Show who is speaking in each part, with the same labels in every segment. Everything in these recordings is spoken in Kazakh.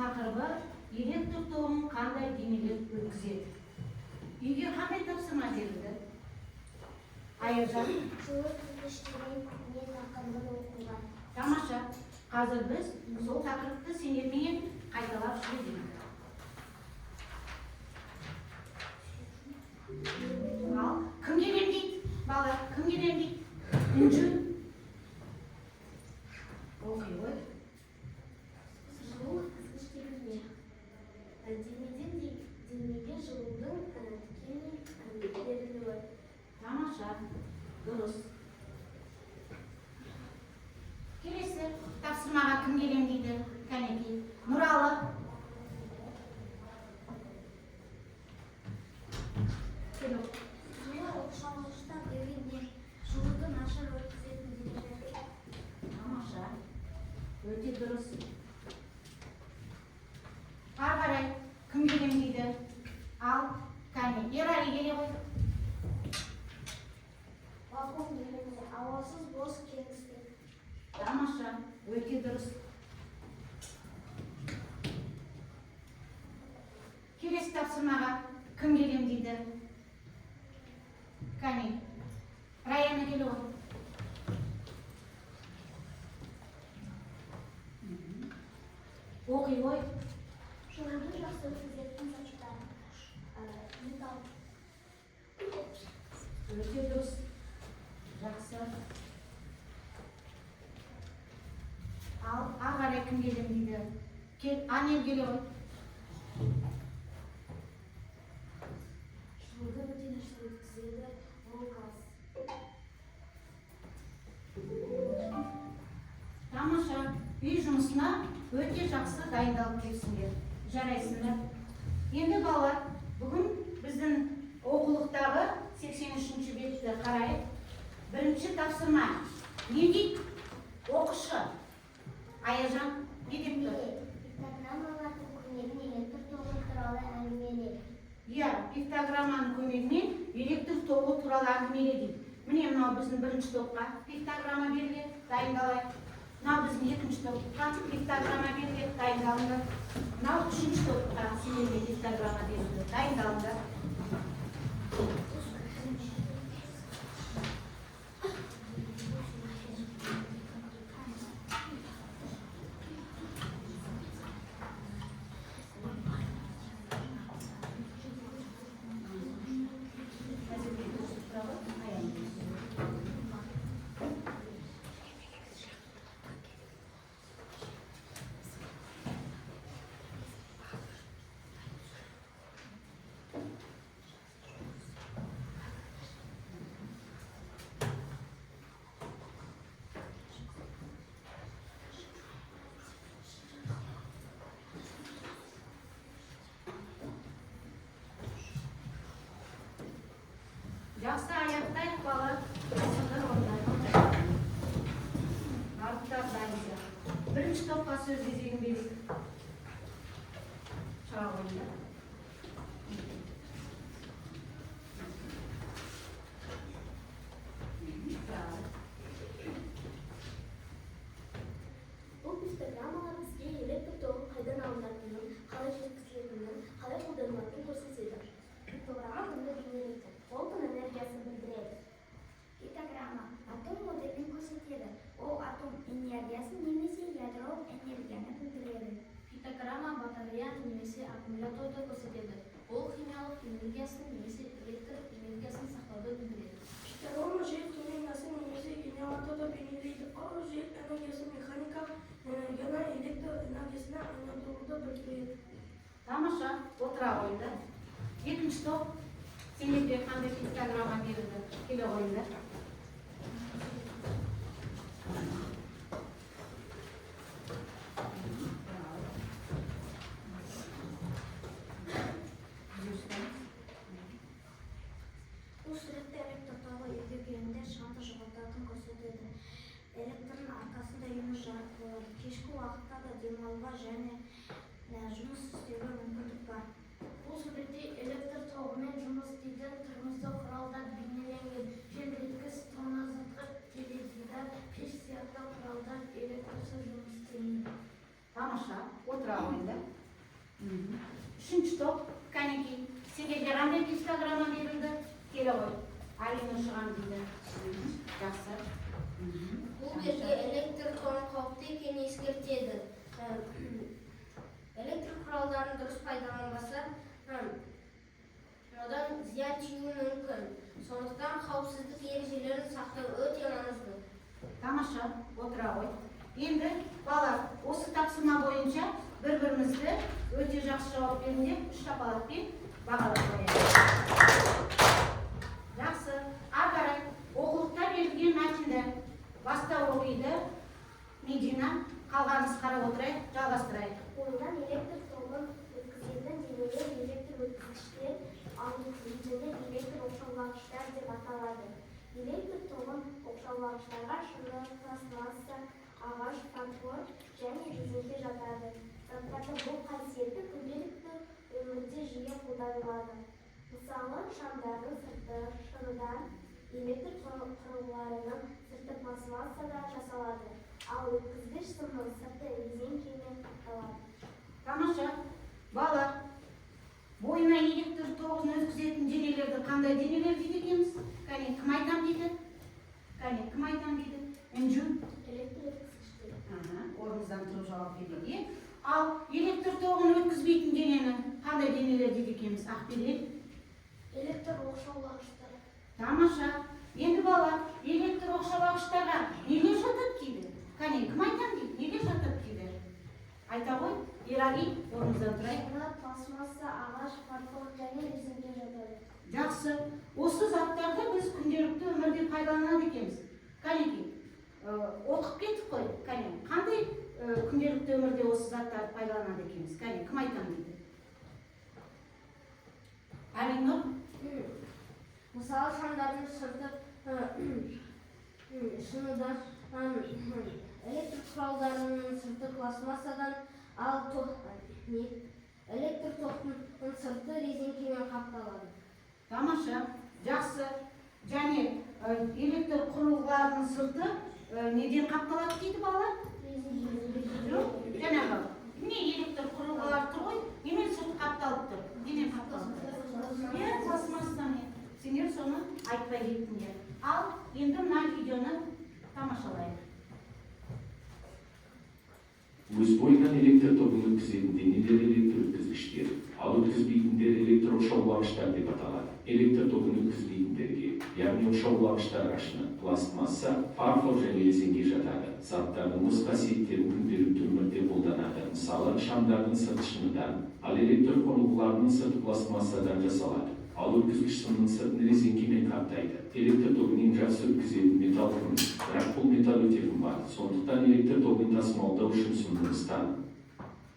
Speaker 1: тақырыбы электр тогын қандай денелер өткізеді. Үйге қандай тапсырма берілді? Айыржан.
Speaker 2: Жылу түзгіштері не тақырыбын оқуға.
Speaker 1: Тамаша. Қазір біз сол тақырыпты сендермен қайталап жүргіземіз. Ал кім келем дейді? Бала, кім келем дейді? Үнжі. Оқи ғой.
Speaker 2: Жылу түзгіштеріне. Денеге жылудың тікелей берілуі.
Speaker 1: Тамаша. Дұрыс. Келесі тапсырмаға кім келем дейді? Кәнеки. Нұралы.
Speaker 2: Жылу оқшаулағышта бөлінген жылуды нашар өткізетін денелер.
Speaker 1: Тамаша. Өте дұрыс. Ары қарай кім келем дейді? Ал кәне. Ерали келе ғой.
Speaker 2: Вакуум денелер, ауасыз бос кеңістік.
Speaker 1: Тамаша. Өте дұрыс. Келесі тапсырмаға кім келем дейді? Кәне. Раяна келе ғой. Оқи ғой.
Speaker 2: Жылуды жақсы өткізетін заттар. Металл.
Speaker 1: Өте дұрыс. Жақсы. Ал ары қарай кім келем дейді? Анел келе ғой.
Speaker 2: Жылуды өте нашар өткізеді ол газ.
Speaker 1: Тамаша. Үй жұмысына өте жақсы дайындалып келсіңдер. Жарайсыңдар. Енді балалар, бүгін біздің оқулықтағы 83-ші бетті қарайық. Бірінші тапсырма. Не дейді? Оқышы. Айыржан, не деп тұр?
Speaker 2: Пиктограммалардың көмегімен электр тогы туралы әңгімеле.
Speaker 1: Иә, пиктограмманың көмегімен электр тогы туралы әңгімеле дейді. Міне мынау біздің бірінші топқа пиктограмма беріледі, дайындалайық. Мынау біздің екінші топқа пиктограмма беріледі, дайындалыңдар. Мынау үшінші топқа сендерге пиктограмма беріледі, дайындалыңдар. Жақсы аяқтайық бала. Осындар орындайық. Артта дайынса. Бірінші топқа сөз кезегін берейік. Шағылында.
Speaker 2: Бұл пиктограммалар бізге электр тогы қайдан алынатынын, қалай жеткізілетінін, қалай қолданылатынын көрсетеді. Пиктограмма күнді бейнелейді. Ол күн энергиясын білдіреді. Пиктограмма атом моделін көрсетеді. Ол атом энергиясын немесе ядролық энергияны білдіреді. Пиктограмма батареяны немесе аккумуляторды көрсетеді. Ол химиялық энергиясын немесе электр энергиясын сақтауды білдіреді.
Speaker 3: Пиктограмма жел энергиясын немесе генераторды бейнелейді. Ал жел энергиясы механикалық энергияны электр энергиясына айналдыруды білдіреді.
Speaker 1: Тамаша, отыра қойды. Екінші топ. Сендерге қандай пиктограмма берілді? Келе қойыңдар.
Speaker 2: Бұл суретте электр тогы үйге келгенде шамды жоғалтатынын көрсетеді. Электрдің арқасында үйіміз жарық болады. Кешкі уақытта да демалуға және жұмыс істеуге мүмкіндік бар. Бұл суретте электр тогымен жұмыс істейтін тұрмыстық құралдар бейнеленген. Желдеткіш, тоңазытқыш, теледидар, пеш сияқты құралдар электрсіз жұмыс істемейді.
Speaker 1: Тамаша, отыра қойды. Үшінші топ, кәнекей. Сендерге қандай пистограмма берілді? Келе қой. Алина шыған дейді. Жақсы.
Speaker 2: Бұл жерде электр тоғы қауіпті екенін ескертеді. Электр құралдарын дұрыс пайдаланбаса, одан зиян тиюі мүмкін. Сондықтан қауіпсіздік ережелерін сақтау өте маңызды.
Speaker 1: Тамаша, отыра қой. Енді балалар, осы тапсырма бойынша бір-бірімізді өте жақсы жауап беріңдер, үш шапалақпен бағалап қояйық. Жақсы. Ары қарай оқулықта берілген мәтінді бастау оқиды. Медина, қалғанымыз қарап отырайық, жалғастырайық.
Speaker 2: Ойыннан электр тоғын өткізетін денелер электр өткізгіштер, ал өткізгіштерде электр оқшаулағыштар деп аталады. Электр тоғын оқшаулағыштарға шыны, пластмасса, ағаш, фарфор және резеңке жатады. Заттардың бұл қасиеті күнделікті өмірде жиі қолданылады. Мысалы, шамдардың сырты шыныдан, электр құрылғыларының сырты пластмассадан жасалады, ал өткізгіш сымның сырты резеңкемен аталады.
Speaker 1: Тамаша, балалар, бойына электр тоғын өткізетін денелерді қандай денелер дейді екенбіз? Кәне, кім айтам дейді? Кәне, кім айтам дейді? Үнжу?
Speaker 2: Электр өткізгіштер.
Speaker 1: Орнымыздан тұрып жауап берейік. Ал электр тоғын өткізбейтін денені қандай денелер дейді екенбіз? Ақберек?
Speaker 2: Электр оқшаулағыштар.
Speaker 1: Тамаша. Енді балалар, электр оқшаулағыштарға нелер жатады дейді? Кәне, кім айтам дейді? Нелер жатады дейді? Айта ғой, Ерали, орнымыздан тұрайық.
Speaker 2: Шыны, пластмасса, ағаш, фарфор және резеңке жатады.
Speaker 1: Жақсы. Осы заттарды біз күнделікті өмірде пайдаланады екенбіз. Кәнекей, оқып кеттік қой. Кәне, қандай күнделікті өмірде осы заттарды пайдаланады екенбіз? Кәне, кім айтам дейді? Алинұр?
Speaker 2: Мысалы, шамдардың сырты шыныдан, электр құралдарының сырты пластмассадан, ал электр тоқтың сырты резеңкемен қапталады.
Speaker 1: Тамаша, жақсы. Және электр құрылғыларының сырты неден қапталады дейді балалар? Жоқ, жаңағы. Міне электр құрылғылар тұр ғой, немен сырт қапталып тұр? Немен қапталып тұр? Пластмассамен. Сендер соны айтпай кеттіңдер. Ал енді мына видеоны тамашалайық.
Speaker 4: Өз бойынан электр тогын өткізетін денелер электр өткізгіштер, ал өткізбейтіндер электр оқшаулағыштар деп аталады. Электр тогын өткізбейтіндерге, яғни оқшаулағыштарға шыны, пластмасса, фарфор және резеңке жатады. Заттардың өз қасиеттерін күнделікті өмірде қолданады. Мысалы, шамдардың сырты шыныдан, ал электр құрылғыларының сырты пластмассадан жасалады. Ал өткізгіш сымның сыртын резеңкемен қаптайды. Электр тогын ең жақсы өткізетін металл күміс, бірақ бұл металл өте қымбат. Сондықтан электр тогын тасымалдау үшін сымдың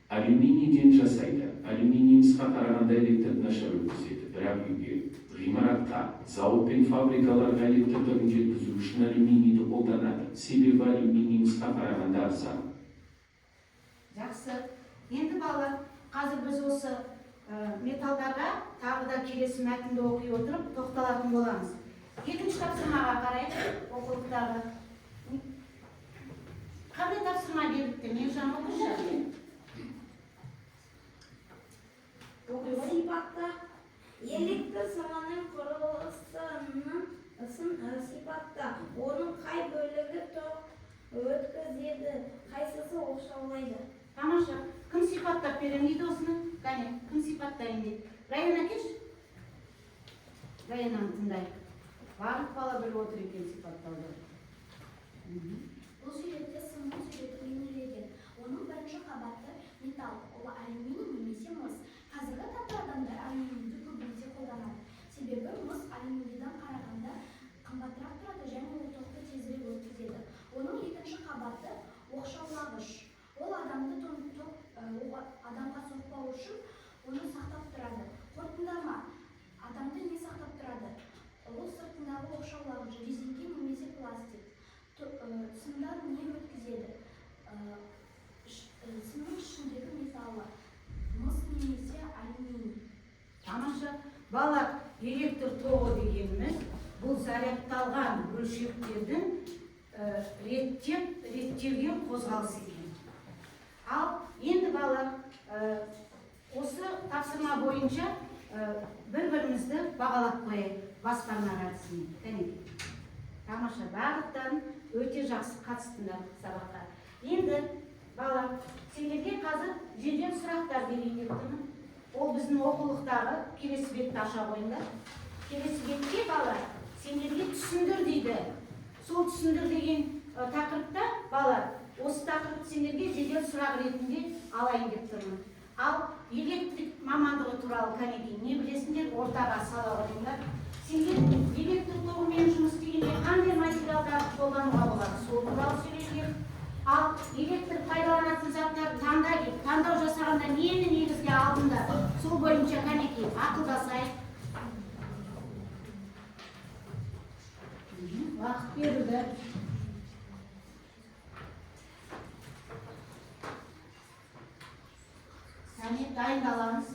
Speaker 4: алюминийден жасайды. Алюминий мысқа қарағанда электр нашар өткізеді. Бірақ үйге, ғимаратқа, зауыт пен фабрикаларға электр тогын жеткізу үшін алюминийді қолданады. Себебі алюминий мысқа қарағанда арзан.
Speaker 1: Жақсы. Енді балалар, қазір біз осы металдарға тағы да келесі мәтінді оқи отырып тоқталатын боламыз. Екінші тапсырмаға қарайық, оқулықтағы. Қандай тапсырма берілді? Мержан оқышы.
Speaker 3: Сипатта электр сымының құрылғысын сипатта оның қай бөлігі тоқ өткізеді, қайсысы оқшаулайды?
Speaker 1: Тамаша, кім сипаттап берем дейді осыны? Кәне, кім сипаттайын дейді? Райана кеш? Раянаны тыңдайық. Барлық бала біліп отыр екен сипаттауды.
Speaker 2: Бұл суретте сымның суреті бейнеленген. Оның бірінші қабаты металл, ол алюминий немесе мыс. Қазіргі таңда адамдар алюминийді көбінесе қолданады. Себебі мыс алюминийден қарағанда қымбатырақ тұрады және ол тоқты тезірек өткізеді. Оның екінші қабаты оқшаулағыш. Ол адамға соқпау үшін оны сақтап тұрады. Қорытындама, адамды не сақтап тұрады? Ол сыртындағы оқшаулағыш, резеңке немесе пластик. Сымдар не өткізеді? Сымның ішіндегі металлы, мыс немесе алюминий.
Speaker 1: Тамаша, балалар, электр тоғы дегеніміз бұл зарядталған бөлшектердің реттелген қозғалысы екен. Ал балалар осы тапсырма бойынша бір-бірімізді бағалап қояйық басқарма әдісімен. Кәне. Тамаша, барлықтарың өте жақсы қатыстыңдар сабаққа. Енді балалар, сендерге қазір жедел сұрақтар берейін деп тұрмын. Ол біздің оқулықтағы келесі бетті аша қойыңдар. Келесі бетте балалар, сендерге түсіндір дейді. Сол түсіндір деген тақырыпта балалар, осы тақырыпты сендерге жедел сұрақ ретінде алайын деп тұрмын. Ал электрик мамандығы туралы кәнекей не білесіңдер, ортаға сала қойыңдар. Сендер электр тоғымен жұмыс істегенде қандай материалдарды қолдануға болады, сол туралы сөйлесіңдер. Ал электр пайдаланатын заттарды таңда деп, таңдау жасағанда нені негізге алдыңдар, сол бойынша кәнекей ақылдасайық. Уақыт берілді. Кәне, дайындаламыз.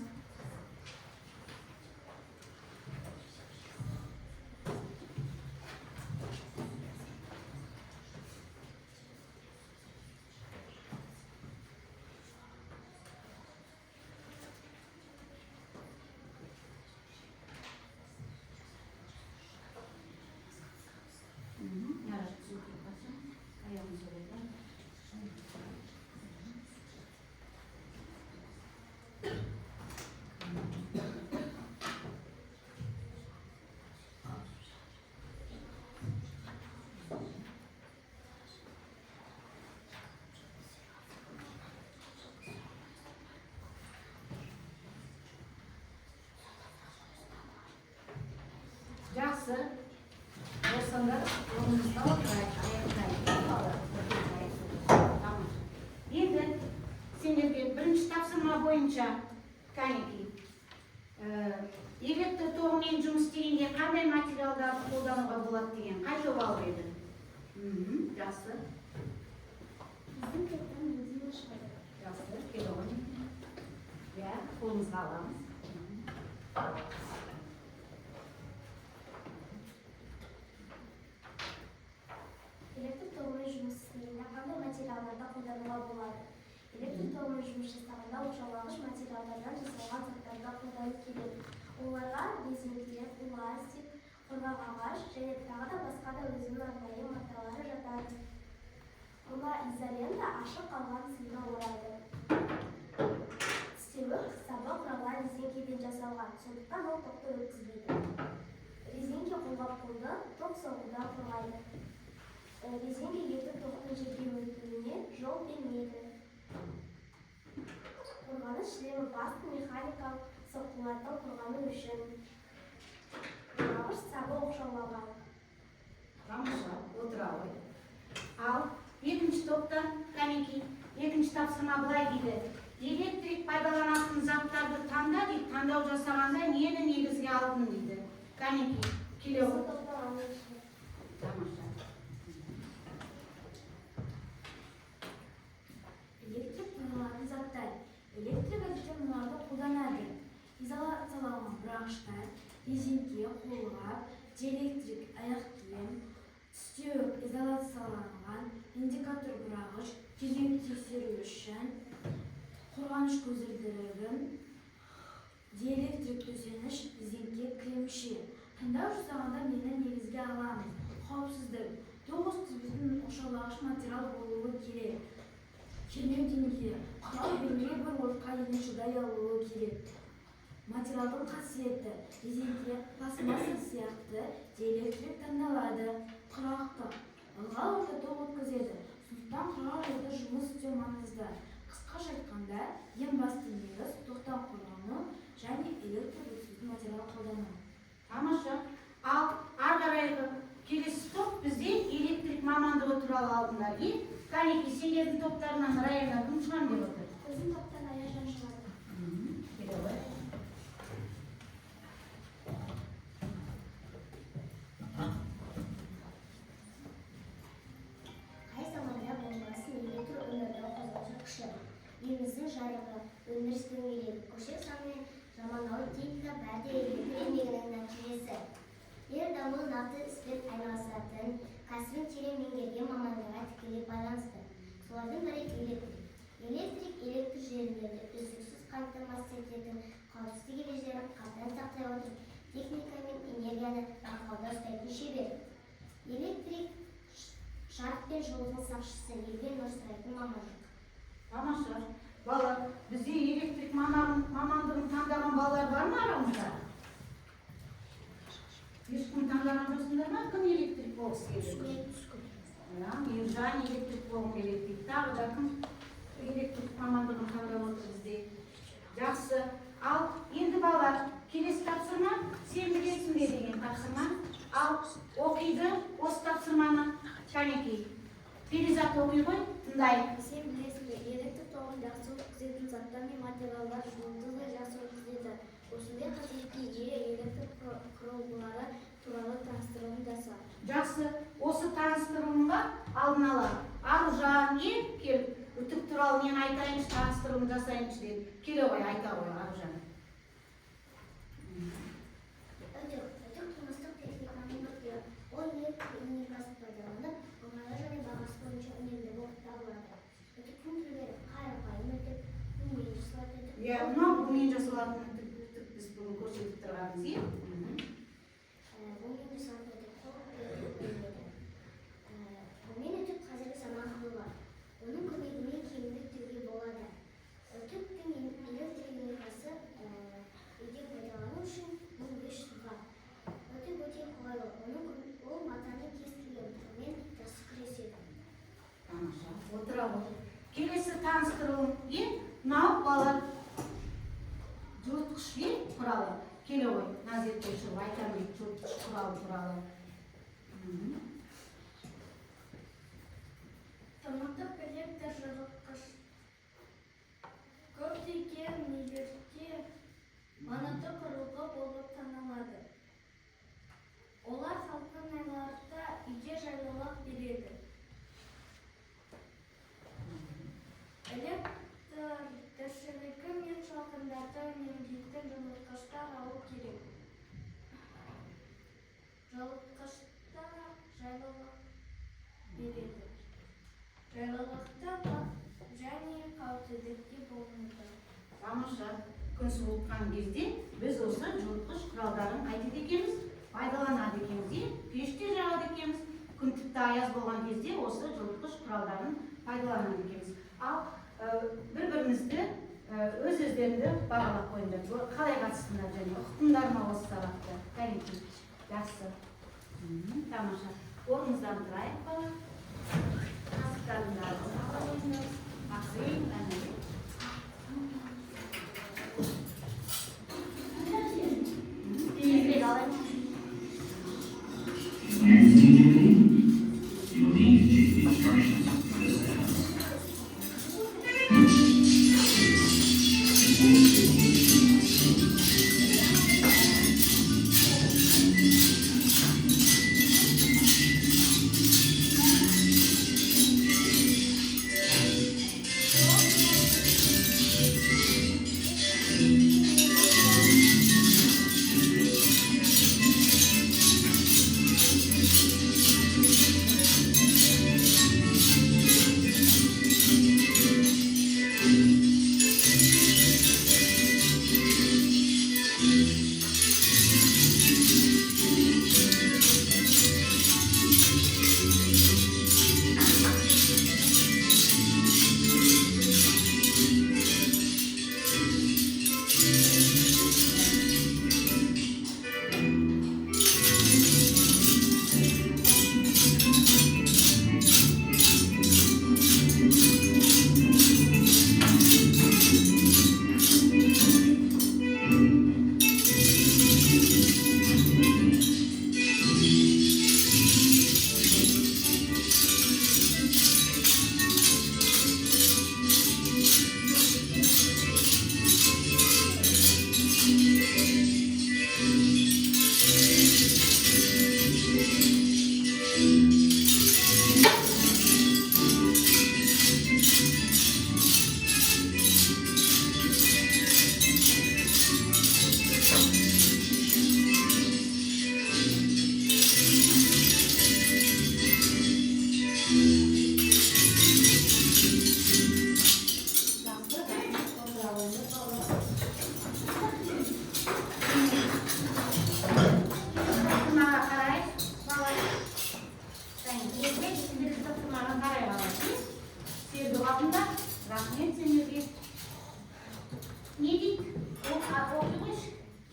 Speaker 1: Жақсы. Осында орнымызда отырайық, аяқтайық. Енді сендерге бірінші тапсырма бойынша кәнекей. Электр тоғымен жұмыс істегенде қандай материалдарды қолдануға болады деген қай жобалық еді? Жақсы.
Speaker 2: Біздің топтан бензин шығады.
Speaker 1: Жақсы, келоғын. Иә, қолымызға аламыз.
Speaker 2: Электр тоғымен жұмыс істегенде қандай материалдарды қолдануға болады? Электр тоғымен жұмыс жасағанда оқшаулағыш материалдардан жасалған заттарды қолдану керек. Оларға резеңке, пластик, құрғақ ағаш және тағы да басқа да өзінің арнайы маталары жатады. Мына изолента ашық қалған сымға орайды. Тістеуі сабы құралған резеңкеден жасалған, сондықтан ол тоқты өткізбейді. Резеңке қолғап қолды тоқ соғудан қорғайды. Резеңке електр тоқтың жерге өтуіне жол бермейді. Қорғаныс шлемі басты механикалық соққылардан қорғану үшін. Қорғағыш сабы оқшаулаған.
Speaker 1: Тамаша, отыра ғой. Ал екінші топта кәнекей, екінші тапсырма былай дейді. Электрик пайдаланатын заттарды таңда дейді, таңдау жасағанда нені негізге алдың дейді. Кәнекей, келе ғой. Тамаша.
Speaker 5: Электрик пайдаланатын заттар. Электрик әдетте мыналарды қолданады. Изоляцияланған бұрғыштар, резеңке, қолғап, диэлектрик аяқ киім, тістеуік изоляцияланған индикатор бұрғыш, тезек тексеру үшін, қорғаныш көзілдірігін, диэлектрик төсеніш, резеңке, кремше. Таңдау жасағанда нені негізге аламыз? Қауіпсіздік. Тоғыз тізбетін оқшаулағыш материал болуы керек. Кернеу деңгейі. Құрал белгілі бір отқа ене шыдай алуы керек. Материалдың қасиеті. Резеңке, пластмасса сияқты диэлектрик таңдалады. Құрғақтық. Ылғал ортада өткізеді. Сондықтан құрғақ жерде жұмыс істеу маңызды. Қысқаша айтқанда, ең басты негіз тоқтан қорғану және электр өткізетін материал қолдану.
Speaker 1: Тамаша. Ал ары қарайғы келесі топ бізде электрик мамандығы туралы алдыңдар. Кәнекей, сендердің топтарынан района кім шығам деп отыр?
Speaker 2: Біздің топтан Аяжан шығады.
Speaker 1: Келе ғой.
Speaker 2: Қай заманда болмасын электр өмірдің қозғаушы күші. Еліміздің жарығы, өндірістің мерейі, көшек саны заманауи техника бәрі электр еңбегінің нәтижесі. Ер даму нақты іспен айналысатын, кәсібін терең меңгерген мамандарға тікелей байланысты. Солардың бірі электрик. Elektr желілерді үздіксіз қамтамасыз ететін қауіпсіздік ережелерін қатаң сақтай отырып, техника мен энергияны бақылауда ұстайтын шебер. Электрик шарт пен жылудың сақшысы Евген Нұрсырайтын мамандық.
Speaker 1: Тамаша. Бала, бізде электрик мамандығын таңдаған балалар бар ма арамызда? Ешкім таңдаған жоқсыңдар ма? Кім электрик болғысы келеді? Ержан электрик болғым келеді дейді. Тағы да кім электрик мамандығын таңдап отыр бізде? Жақсы. Ал енді балалар, келесі тапсырма сен білесің бе деген тапсырма. Ал оқиды осы тапсырманы Шанекей. Перизат оқи ғой, тыңдайық.
Speaker 2: Сен білесің бе, электр тоғын жақсы өткізетін заттар мен материалдар жылуды жақсы өткізеді. Осындай қасиетке ие электр құрылғылары туралы таныстырылым жаса.
Speaker 1: Жақсы. Осы таныстырылымға алдын ала Аружан кел, үтік туралы мен айтайыншы, таныстырылым жасайыншы деді. Келе ғой, айта ғой Аружан.
Speaker 2: Үтік тұрмыстық техниканың бір түрі. Ол электр энергиясын пайдаланып, ыңғайлы және бағасы бойынша үнемді болып табылады. Үтіктің түрлері қарапайым үтік, бумен жасалатын үтік.
Speaker 1: Мынау бумен жасалатын үтік біз бүгін көрсетіп тұрғанбыз, иә?
Speaker 2: Бумен жасалатын үтік толық бөлінеді. Бумен үтік қазіргі заманғы бар. Оның көмегімен киімді тігуге болады. Үтіктің электр энергиясы үйде пайдалану үшін 1500 ватт. Үтік өте қолайлы. Ол матаның кез келген түрімен жақсы күреседі.
Speaker 1: Тамаша. Отыра отыр. Келесі таныстырылым мынау балалар жылытқыш туралы. Келе ғой, Назеркеші айтамын жылытқыш туралы.
Speaker 5: Тымықтық электр жылытқыш көптеген үйлерде маңызды құрылғы болып танылады. Олар салқын айларда үйге жайлылық береді. Электр тіршілігі мен салқындарды үнемдейтін жылытқыштар алу керек. Жылытқыштар жайлылық береді. Жайлылықты және қауіпсіздікке болмайды.
Speaker 1: Тамаша. Күн суытқан кезде біз осы жылытқыш құралдарын қайтеді екенбіз, пайдаланады екенбіз, пеште жағады екенбіз. Күн тіпті аяз болған кезде осы жылытқыш құралдарын пайдаланады екенбіз. Ал бір-біріңізді өз-өздеріңді бағалап қойыңдар. Қалай қатыстыңдар және ұқтыңдар ма осы сабақты? Кәнекей. Жақсы. Тамаша. Орныңыздан тұрайық бала. Қасықтарыңды алыңыз. Ақсайын, әнелі.
Speaker 6: You'll need to take the instructions for this test.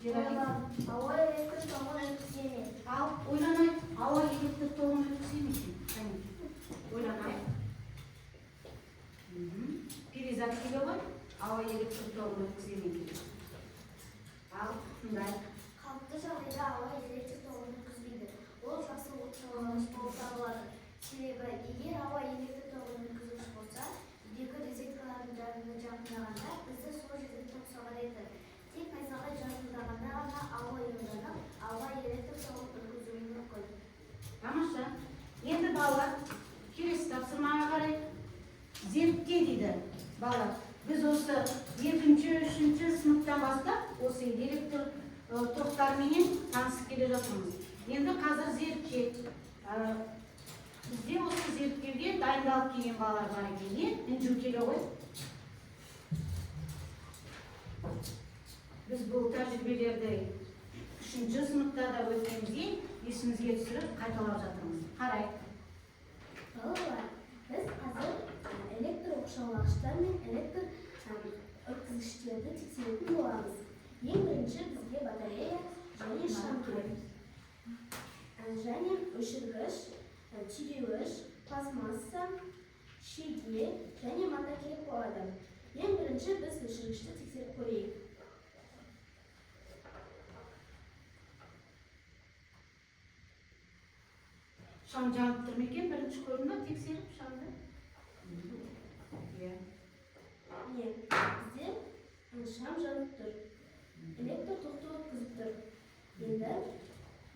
Speaker 1: Жерали.
Speaker 2: Ауа электр тогын өткіземін.
Speaker 1: Ал ойланайық, ауа электр тогын өткізе ме екен? Кәне, ойланайық. Перизат келе ғой, ауа электр тогын өткізе ме екен? Ал тыңдайық.
Speaker 2: Қалыпты жағдайда ауа электр тогын өткізбейді. Ол жақсы оқшаулағыш болып табылады. Себебі егер ауа электр тогын өткізгіш болса, үйдегі розеткалардың жарығына жақындағанда бізді сол жерде ток соғады. Тек найзағай жарқылдағанда ғана ауа ионданып, ауа электр тогын өткізуі мүмкін.
Speaker 1: Тамаша. Енді балалар, келесі тапсырмаға қарай. Зертке дейді балалар. Біз осы 2-3 сыныптан бастап осы электр тоқтарменен танысып келе жатырмыз. Енді қазір зертке. Бізде осы зерттеуге дайындалып келген балалар бар екен, інжу келе ғой. Біз бұл тәжірибелерді 3-ші сыныпта да өткенде есімізге түсіріп қайталап жатырмыз. Қарай.
Speaker 2: Балалар, біз қазір электр оқшаулағыштар мен электр өткізгіштерді тексеретін боламыз. Ең бірінші бізге батарея және шам керек. Және өшіргіш, түйреуіш, пластмасса, шеге және мата керек болады. Ең бірінші біз өшіргішті тексеріп көрейік.
Speaker 1: Шам жанып тұр ма екен? Бірінші көрдің бе тексеріп шамды? Иә.
Speaker 2: Бізде шам жанып тұр. Электр тоқты өткізіп тұр. Енді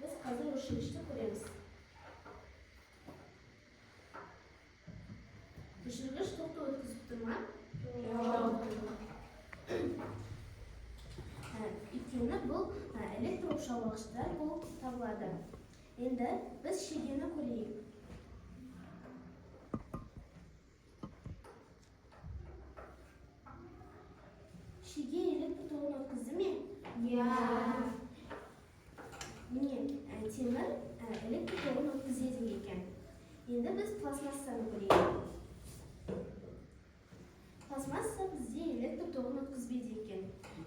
Speaker 2: біз қазір өшіргішті көреміз. Өшіргіш тоқты өткізіп тұр ма? Өйткені бұл электр оқшаулағыштар болып табылады. Енді біз шегені көрейік. Шеге электр тогын өткізді ме?
Speaker 1: Иә.
Speaker 2: Міне, темір электр тогын өткізеді екен. Енді біз пластмассаны көрейік. Пластмасса бізде электр тогын өткізбейді екен.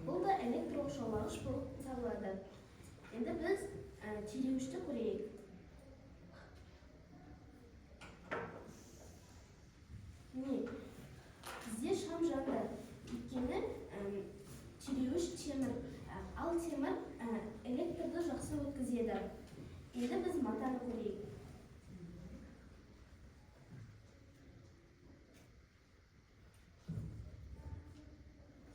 Speaker 2: Бұл да электр оқшаулағыш болып табылады. Енді біз түйреуішті көрейік. Міне, бізде шам жанды. Өйткені түйреуіш темір. Ал темір электрді жақсы өткізеді. Енді біз матаны көрейік.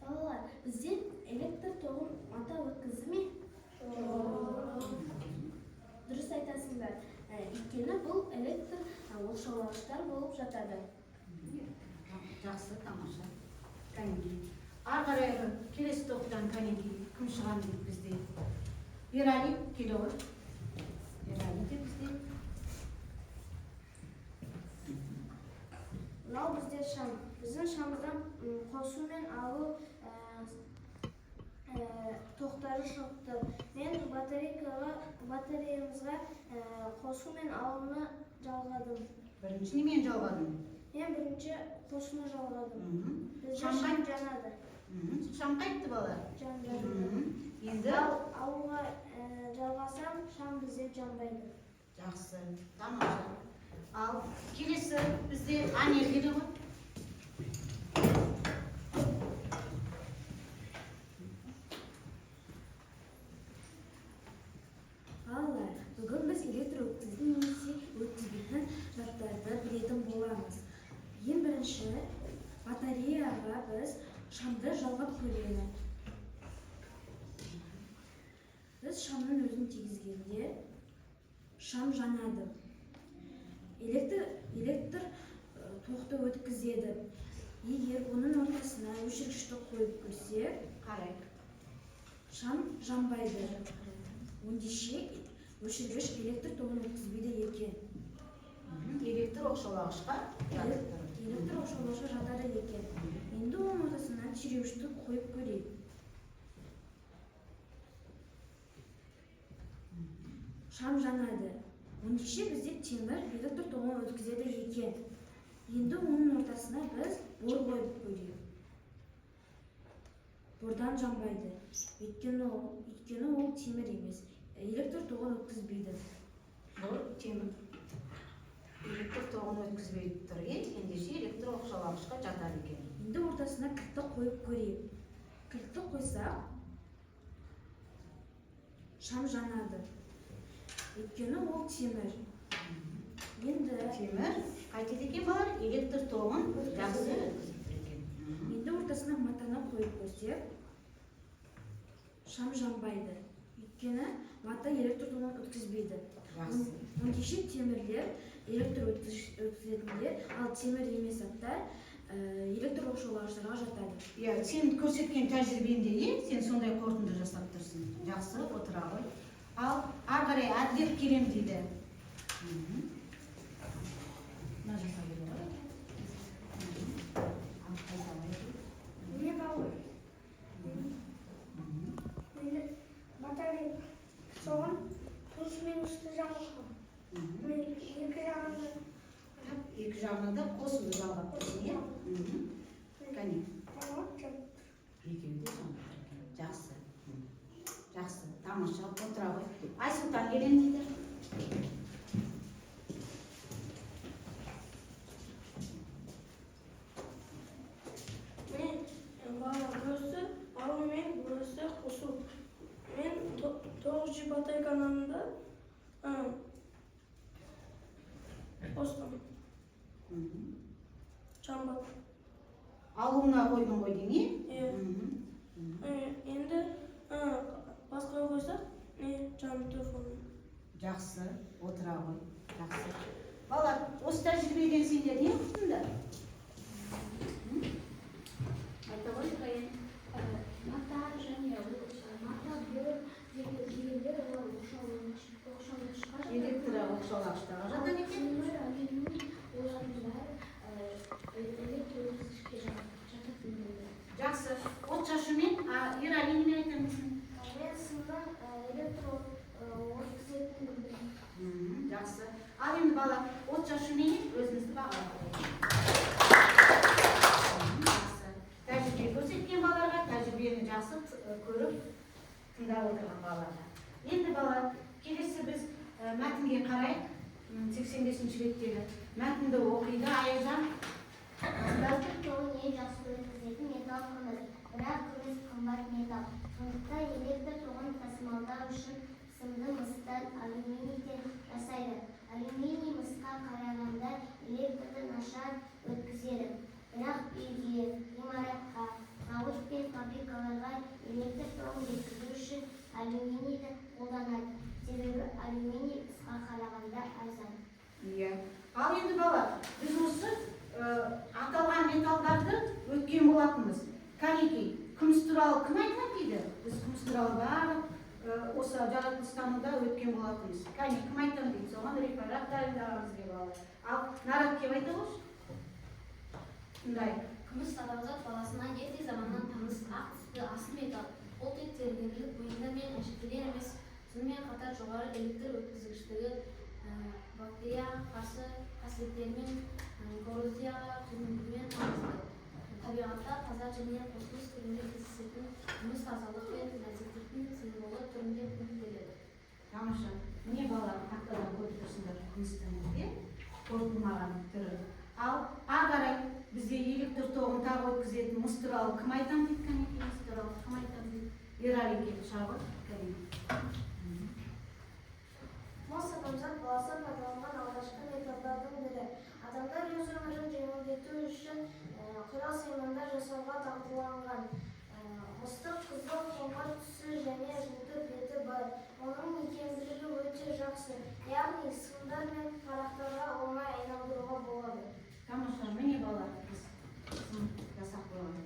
Speaker 2: Балалар, бізде электр тогын мата өткізді ме? Дұрыс айтасыңдар. Өйткені бұл электр оқшаулағыштар болып жатады.
Speaker 1: Жақсы, тамаша. Кәнеки. Ары қарайғы келесі топтан кәнеки кім шығам дейді бізде? Ерали келе ғой. Ерали де бізде.
Speaker 2: Мынау бізде шам. Біздің шамыздан қосу мен алу тоқтары шықты. Мен батареямызға қосу мен алуны жалғадым.
Speaker 1: Бірінші немен жалғадың?
Speaker 2: Мен бірінші қосуны жалғадым. Бізде
Speaker 1: Шам
Speaker 2: шам жанады.
Speaker 1: Шам қайтты бала?
Speaker 2: Жанды.
Speaker 1: Енді?
Speaker 2: Алуға жалғасам, шам бізде жанбайды.
Speaker 1: Жақсы, тамаша. Ал келесі бізде Анер келе ғой.
Speaker 5: Балалар, бүгін біз электр өткізді немесе өткізбейтін заттарды білетін боламыз. Ең бірінші батареяға біз шамды жалғап көрейік. Біз шамның өзін тигізгенде шам жанады. Электр тоқты өткізеді. Егер оның ортасына өшіргішті қойып көрсек,
Speaker 1: Қарайық.
Speaker 5: шам жанбайды. Ендеше өшіргіш электр тогын өткізбейді екен.
Speaker 1: Электр оқшаулағышқа
Speaker 5: Электр оқшаулағышқа жатады екен. Енді оның ортасына түйреуішті қойып көрейік. Шам жанады. Ендеше бізде темір электр тогын өткізеді екен. Енді оның ортасына біз бор қойып көрейік. бұрдан жанбайды. Өйткені ол темір емес, электр тоғын өткізбейді.
Speaker 1: Бұл темір. Электр тоғын өткізбейді тұр, ендеше электр оқшаулағышқа жатады екен.
Speaker 5: Енді ортасына кілтті қойып көрейік. Кілтті қойсақ, шам жанады. Өйткені ол темір. Енді
Speaker 1: Темір қайтеді екен балар? Электр тоғын жақсы өткізіп екен.
Speaker 5: Енді ортасына матаны қойып көрсек, шам жанбайды. Өйткені мата электр тоғын өткізбейді.
Speaker 1: Жақсы.
Speaker 5: Өңдеуші темірлер электр өткізетіндер, ал темір емес заттар электр оқшаулағыштарға жатады.
Speaker 1: Сен көрсеткен тәжірибеңде сен сондай қорытынды жасап тұрсың. Жақсы, отыра ғой. Ал ары қарай әділет келем дейді. Мына жаққа келе ғой. Ал қайда ғой?
Speaker 3: Не бауыр? Батарея соған плюс минусты жалғап. Мен
Speaker 1: Екі жағына да қосуды жалғап тұрсың, иә? Кәне. Екеуі де жалғап тұрған. Жақсы. Жақсы, тамаша, отыра ғой. Айсұлтан келем дейді.
Speaker 3: мен burası alымен burası қосу. Мен 9G батарей каналында қостым. Жамбыл.
Speaker 1: Алуына қойдың ғой дейін,
Speaker 3: Енді басқа қойсақ, жаным телефоным.
Speaker 1: Жақсы, отыра ғой. Жақсы. Балар, осы тәжірибеден сендер не ұқтыңдар? Айта ғой, қайын.
Speaker 2: Мата және мата бір дегендер олар оқшаулағышқа
Speaker 1: Электр оқшаулағыштарға жатады екен.
Speaker 2: темір, алюминий олардың бәрі электр өткізгішке жататын.
Speaker 1: Жақсы. Отшашумен, Ира, немен айтамысың?
Speaker 2: Мен сымнан электр өткізетін білдім.
Speaker 1: Жақсы. Ал енді бала, отшашумен өзімізді бағалап қояйық. Жақсы. Тәжірибе көрсеткен балаларға, тәжірибені жақсы көріп, тыңдап отырған балаларға. Енді бала, келесі біз мәтінге қарайық. 85-ші беттегі мәтінді оқиды Аяжан.
Speaker 2: Электр тоғын ең жақсы өткізетін металл күміс, бірақ күміс қымбат металл. Сондықтан электр тоғын тасымалдау үшін сымды мыстан алюминийден жасайды. Алюминий мысқа қарағанда электрді нашар өткізеді. Бірақ үйге, ғимаратқа, зауыт пен фабрикаларға электр тоғын жеткізу үшін алюминийді қолданады. Себебі алюминий қысқа қарағанда арзан.
Speaker 1: Иә. Ал енді бала, біз осы аталған металдарды өткен болатынбыз. Кәнекей, күміс туралы кім айтады дейді? Біз күміс туралы барлық осы жаратылыстануда өткен болатынбыз. Кәне, кім айтам дейді? Соған реферат дайындағанбыз деп алады. Ал Нарат кеп айта қойшы. Тыңдай.
Speaker 7: Күміс адамзат баласына ерте заманнан таныс ақ түсті асыл металл. Ол тек зергерлік бұйымдар мен әшекейлер емес, сонымен қатар жоғары электр өткізгіштігі, бактерияға қарсы қасиеттерімен, коррозияға төзімділігімен маңызды. Табиғатта таза және қосылыс түрінде кездесетін күміс тазалық пен нәзіктіктің символы түрінде көзделеді.
Speaker 1: Тамаша. Міне бала, тақтадан көріп тұрсыңдар күмістің де қорытылмаған түрі. Ал ары қарай бізде электр тоғын тағы өткізетін мыс туралы кім айтам дейді? Кәнекей, мыс туралы кім айтам дейді? Ерали келіп шағыр.
Speaker 2: Мыс адамзат баласы пайдаланған алғашқы металдардың бірі. Адамдар өз өмірін жеңілдету үшін құрал-саймандар жасауға дағдыланған. Мыстың қызыл, қоңыр түсі және жылтыр беті бар. Оның икемділігі өте жақсы, яғни сымдар мен парақтарға оңай айналдыруға болады.
Speaker 1: Тамаша, міне бала, біз сым жасап қойған.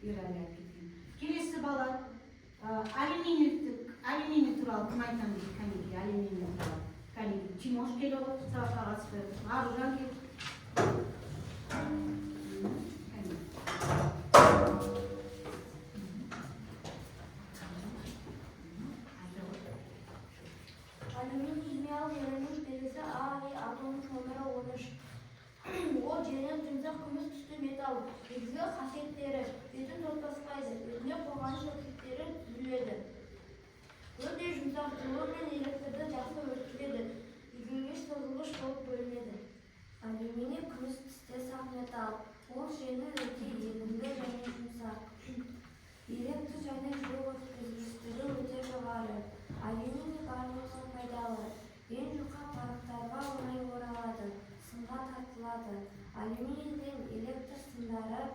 Speaker 1: Ерали әкеткен. Келесі бала, алюминий туралы кім айтам дейді? Кәнекей, алюминий туралы. Кәнекей, Тимош келіп отыр, сабаққа қатысып, Аружан келіп.
Speaker 2: Алюминий химиялық элемент белгісі Ай атомы номері 13. Ол жерден жұмсақ күміс түсті металл. Негізгі қасиеттері бетін тоспас
Speaker 5: бұйымдары,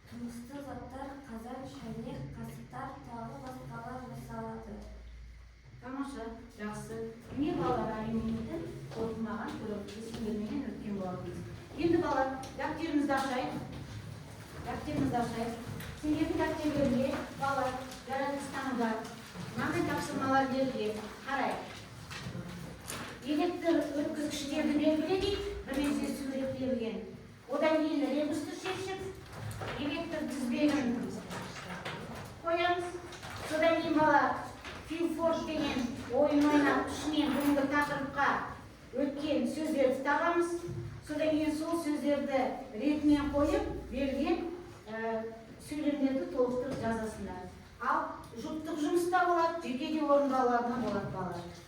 Speaker 5: тұрмыстық заттар, қазан, шайнек, қасықтар, тағы басқалар жасалады.
Speaker 1: Тамаша, жақсы. Міне балалар алиментін қорытмаған көріп түсіндірмеген өткен болатынбыз. Енді балалар, дәптерімізді ашайық. Сендердің дәптерлерге балалар жаратылыстануда мынандай тапсырмалар берілген. Қарайық. Электр өткізгіштерді белгіле дейді, бірнеше сурет берілген. Одан кейін ребусты шешіп, электр тізбегін қоямыз. Содан кейін бала Филфорд деген ойын ойнап, ішінен бүгінгі тақырыпқа өткен сөздерді табамыз. Содан кейін сол сөздерді ретімен қойып, берген сөйлемдерді толықтырып жазасыңдар. Ал жұптық жұмыста болады, жекеде орындауларына болады балалар.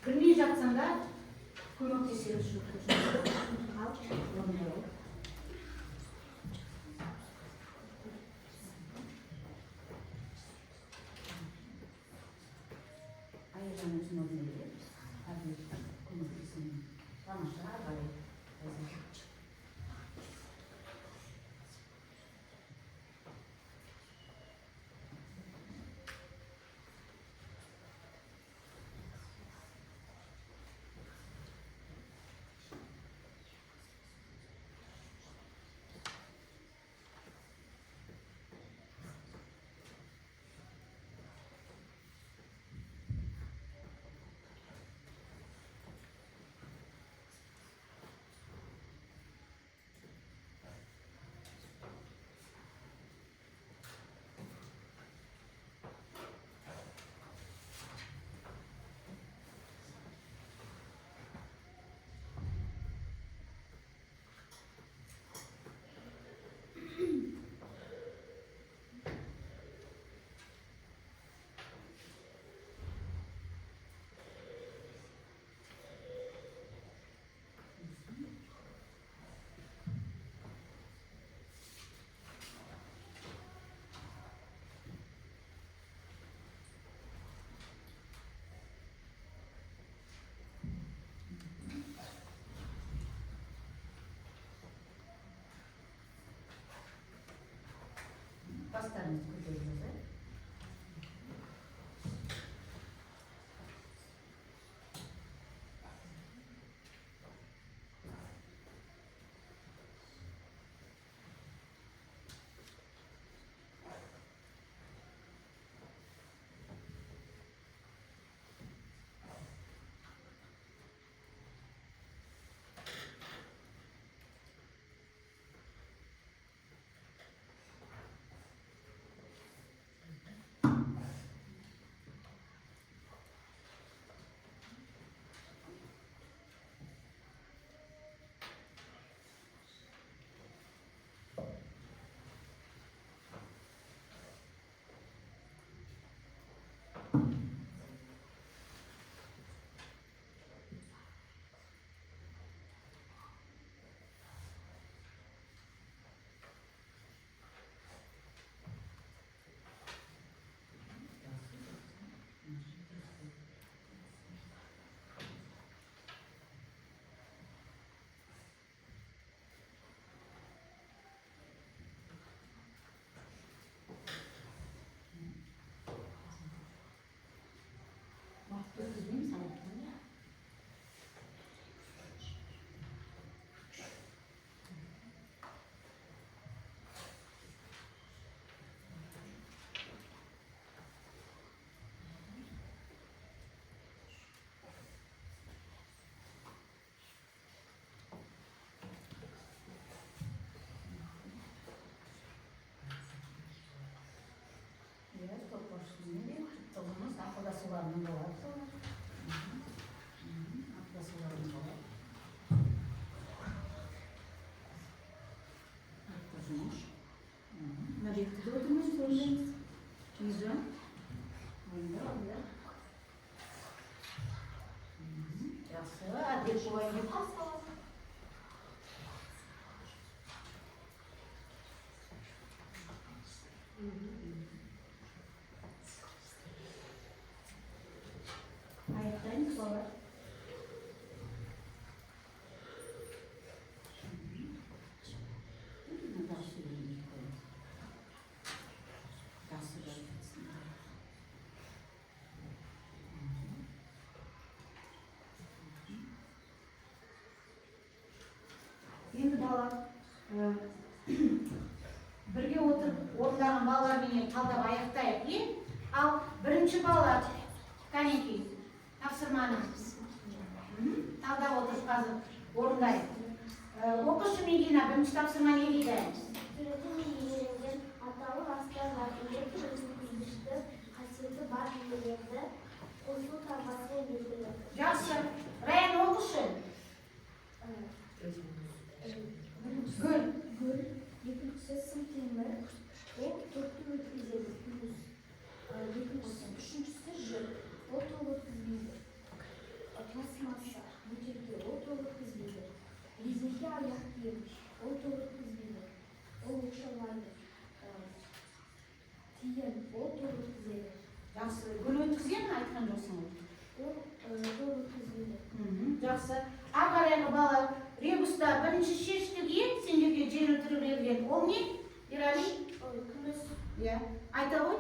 Speaker 1: Білмей жатсаңдар, көмектесеміз жұптық жұмыста. Ал орындау. Ayırdan özün olmayı, hadi konuşursun. Tamamsa bari. Бастарыңыз көтеріңіз. Akılda sularının dolar. Akılda sularının dolar. Kızmış. Nabiyette de oturmuş sorunlarınız. Güzel. Oyunda oluyor. Yaxşı, hadi koyun yapalım. Ayaklarını sonra. Nasıl? бала бірге отырып орындаған балалармен талдап аяқтайық, ал бірінші бала кәнекей тапсырманы талдап отырып қазір орындайық. Оқушы Медина бірінші тапсырма не дейді?
Speaker 2: Суретте бейнеленген аталық астарлар электр өткізгішті қасиеті бар денелерді қосу таңбасымен белгілі.
Speaker 1: Жақсы. Раян оқушы. Гүл.
Speaker 5: Екіншісі сым темір, ол токты өткізеді, плюс. Үшіншісі жіп, ол ток өткізбейді. Пластмасса, бөтелке, ол ток өткізбейді. Резеңке аяқ киім, ол ток өткізбейді. Ол оқшаулайды. Тиын, ол ток өткізеді.
Speaker 1: Жақсы. Гүл өткізген айтқан жоқсың ғой.
Speaker 5: Ол ток өткізбейді.
Speaker 1: Жақсы. Ағарайғы бала ребуста бірінші шештіге сендерге жер өтірілген. Ол не? Ерали?
Speaker 2: Күміс.
Speaker 1: Иә. Айта ғой.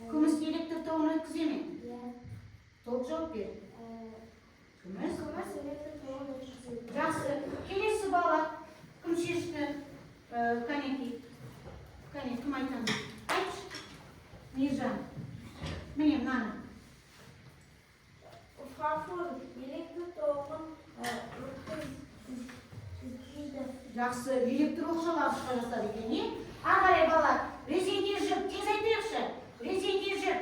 Speaker 1: Күміс электр тоғын өткізе ме?
Speaker 2: Иә.
Speaker 1: Толық жауап бер. Күміс.
Speaker 2: Күміс электр тоғын өткізеді.
Speaker 1: Жақсы. Келесі бала кім шешті? Кәнекей. Кім айтамыз? Айтшы. Мейіржан. Міне мынаны.
Speaker 2: Фарфор электр тоғын өткізеді.
Speaker 1: Жақсы. Электр оқшаулағышқа жасады екен, не? Ағарай бала, резеңке жіп, тез айтайықшы. Резеңке жіп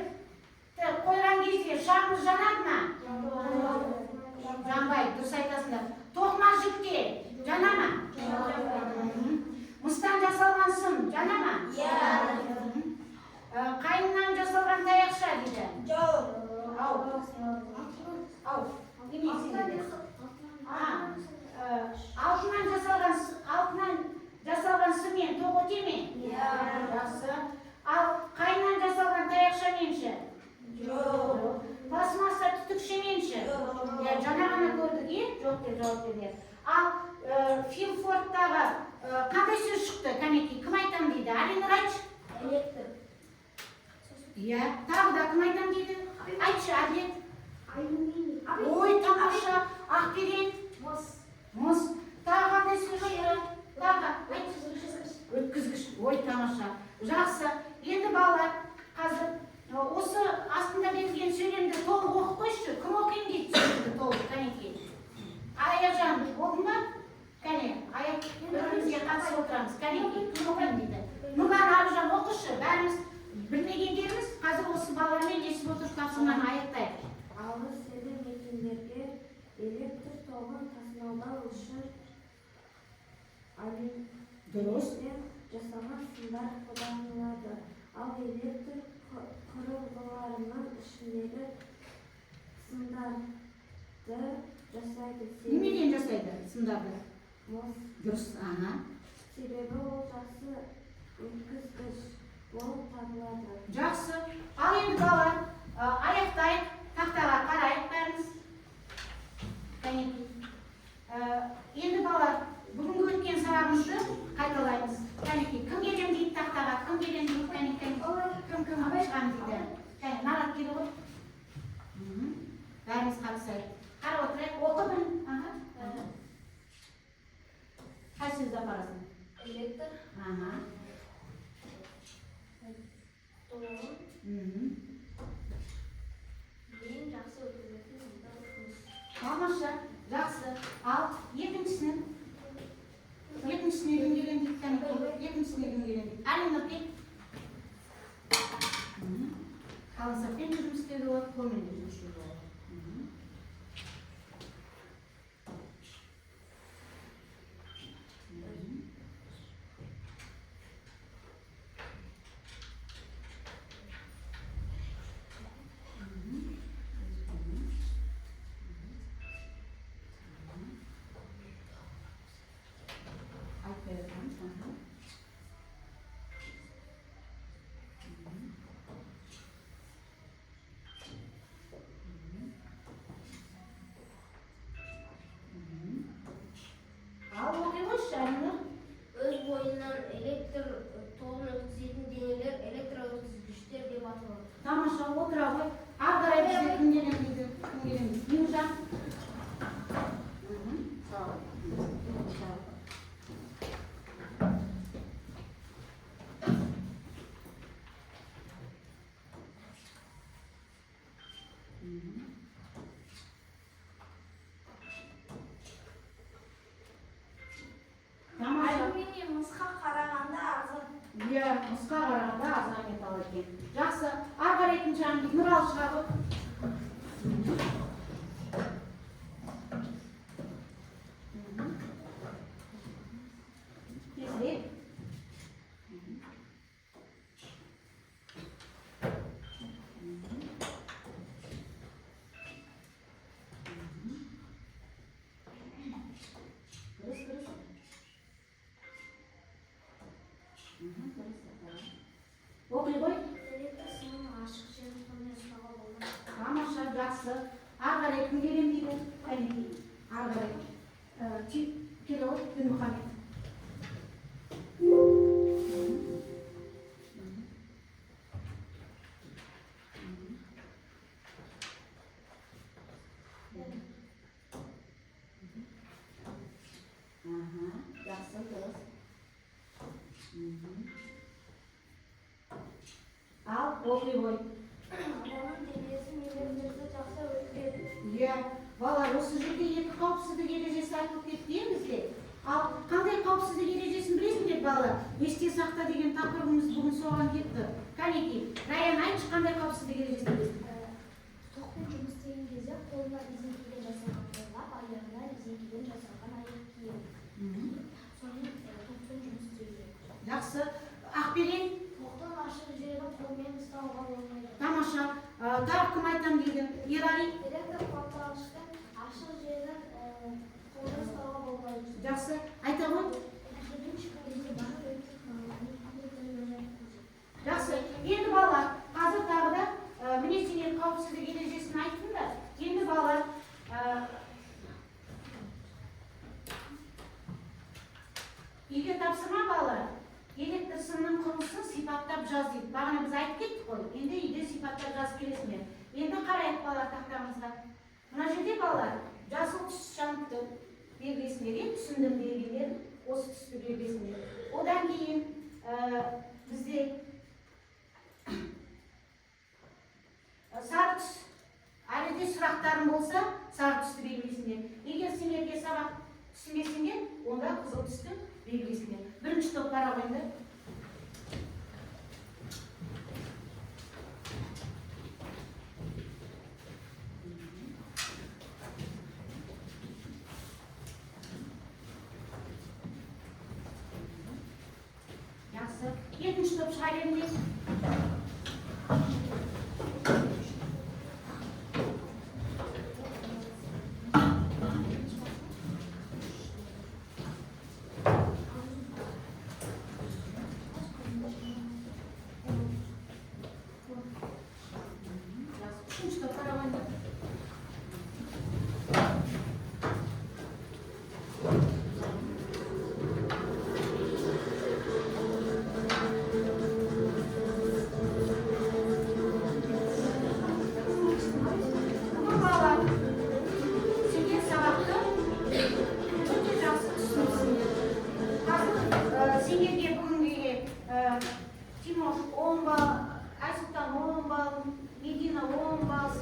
Speaker 1: қойған кезде шамыз жанады ма? Жанбайды, дұрыс айтасыңдар. Тоқма жіпке жана ма? Мыстан жасалған сым жана ма? Қайыннан жасалған таяқша дейді. Ау. Алтыннан жасалған сыммен тоқ өте ме? Жақсы. Ал қайыннан жасалған таяқшаменші? Пластмасса түтікшеменші? Жаңа ғана көрдік, жоқ деп жауап берді. Ал Филфордтағы қандай сөз шықты, кәнекей? Кім айтам дейді? Алинұр айтшы.
Speaker 2: Электр.
Speaker 1: Иә, тағы да кім айтам дейді? Айтшы, Әділет.
Speaker 2: Алюминий.
Speaker 1: Ой, тамаша, ақберен. Мыс. Тағы қандай сөз шықты? Тағы, айтшы. Өткізгіш. Ой, тамаша. Жақсы. Енді балалар, қазір осы астында берілген сөйлемді толық оқып қойшы. Кім оқиын дейді сөйлемді толық, кәнекей? Аяжан, болды ма? Кәне, бірімізге қатысып отырамыз. Кәнекей, кім оқиын дейді? Нұрлан Аружан оқышы. Бәріміз білмегендеріміз қазір осы балалармен естіп отырып тапсырманы аяқтайық.
Speaker 5: Алыс елді мекендерге электр тоғын тасымалдау үшін
Speaker 1: Дұрыс.
Speaker 5: жасалған сымдар қолданылады. Ал электр құрылғыларының ішіндегі сымдарды жасайды.
Speaker 1: Немеден жасайды сымдарды?
Speaker 5: Мыс.
Speaker 1: Дұрыс,
Speaker 5: Себебі ол жақсы өткізгіш болып табылады.
Speaker 1: Жақсы. Ал енді балалар, аяқтайық, тақтаға қарайық бәріміз. Кәнекей. Енді балалар, бүгінгі өткен сабағымызды қайталаймыз. Кәнекей, кім келем дейді тақтаға, кім келем дейді кәнекей? Кім шығам дейді? Нарат келі ғой. Бәріміз қатысайық. Қарап отырайық, оқы біл. Қай сөзді апарасың?
Speaker 7: Электр тоғын ең жақсы өткізетін сымдар күміс.
Speaker 1: Тамаша, жақсы. Ал екіншісіне кім келген дейді кәнекей? Екіншісіне кім келген дейді? Алина кел. Қалыңсаппен жұмыс істеуге болады, қолмен де жұмыс істеуге болады. Ал оқи қойшы, Алина.
Speaker 7: Өз бойынан электр тоғын өткізетін денелер электр өткізгіштер деп аталады.
Speaker 1: Тамаша, отыра ғой. Ары қарай бізге кім келем дейді? Кім келем дейді? Мейіржан. Сау. қысқа қарағанда азырақ металл екен. Жақсы, ары қарай екінші әңгіме Нұралы шығарып. Тезірек. Оқи ғой.
Speaker 2: Электр сымын ашық жердің көмегімен ұстауға болады.
Speaker 1: Тамаша, жақсы. Ары қарай кім келем дейді? Кәнекей. Ары қарай. Келе ғой, Дінмұхамед. Жақсы, дұрыс. Ал, оқи ғой.
Speaker 2: Адамның денесі нелерді жақсы өтеді.
Speaker 1: Иә, балалар, осы жерде екі қауіпсіздік ережесі айтылып кетті бізде. Ал қандай қауіпсіздік ережесін білесіңдер балалар? Есте сақта деген тақырыбымыз бүгін соған кетті. Кәнекей, Раян, айтшы қандай қауіпсіздік ережесін білесің?
Speaker 2: Тоқпен жұмыс істеген кезде қолына резинкеден жасалған қолғап, аяғына резинкеден жасалған аяқ киім. Сонымен тоқпен жұмыс істеген.
Speaker 1: Жақсы. Ақберен,
Speaker 2: Тоқтың ашық жерін қолмен ұстауға болмайды.
Speaker 1: тамаша. Тағы кім айтам дейді? Ерали.
Speaker 2: Электр қуаттағыштың ашық жерін қолмен ұстауға болмайды.
Speaker 1: Жақсы. Айта ғой. Жақсы. Енді балалар, қазір тағы да міне сендер қауіпсіздік ережесін айттым да. Енді балалар, үйге тапсырма балалар. Электр сымның құрылысын сипаттап жаз дейді. Бағана біз айтып кеттік қой. Енді үйде сипаттап жазып келесіңдер. Енді қарайық балалар тақтамызға. Мына жерде балалар жасыл түс жаныпты белгілесіңдер. Түсіндім белгілерін осы түсті белгілесіңдер. Одан кейін бізде сары түс. Әлі де сұрақтарың болса, сары түсті белгілесіңдер. Егер сендерге сабақ түсінбесеңдер, онда қызыл түсті белгілесіңдер. Бірінші топ бара қойыңдар. Жақсы. Екінші топ шыға беріңдер. Үшінші топ бара қойыңдар. Тимош 10 балл, Айсұлтан 10 балл, Медина 10 балл,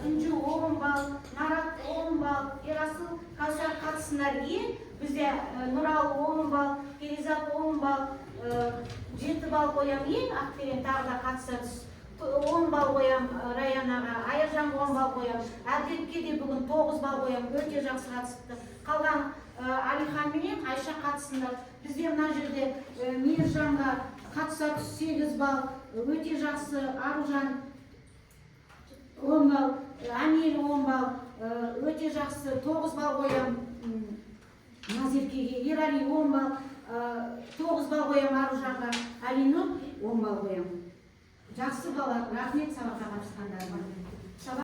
Speaker 1: Үнжу 10 балл, Нарат 10 балл, Ерасыл Кәусар қатысындар ең. Бізде Нұралы 10 балл, Перизат 10 балл, 7 балл қоям ең. Ақберен тағы да қатыса түс. 10 балл қоям Раянаға, Айыржан 10 балл қоям. Әділетке де бүгін 9 балл қоям. Өте жақсы қатысыпты. Қалған Алихан менен Айша қатысындар. Бізде мына жерде Мейіржанға қатыса түс 8 балл. Өте жақсы. Аружан 10 балл, Амел 10 балл. Өте жақсы. 9 балл қоям Назеркеге. Ерали 10 балл. 9 балл қоям Аружанға. Алинұр 10 балл қоям. Жақсы балалар, рахмет сабаққа.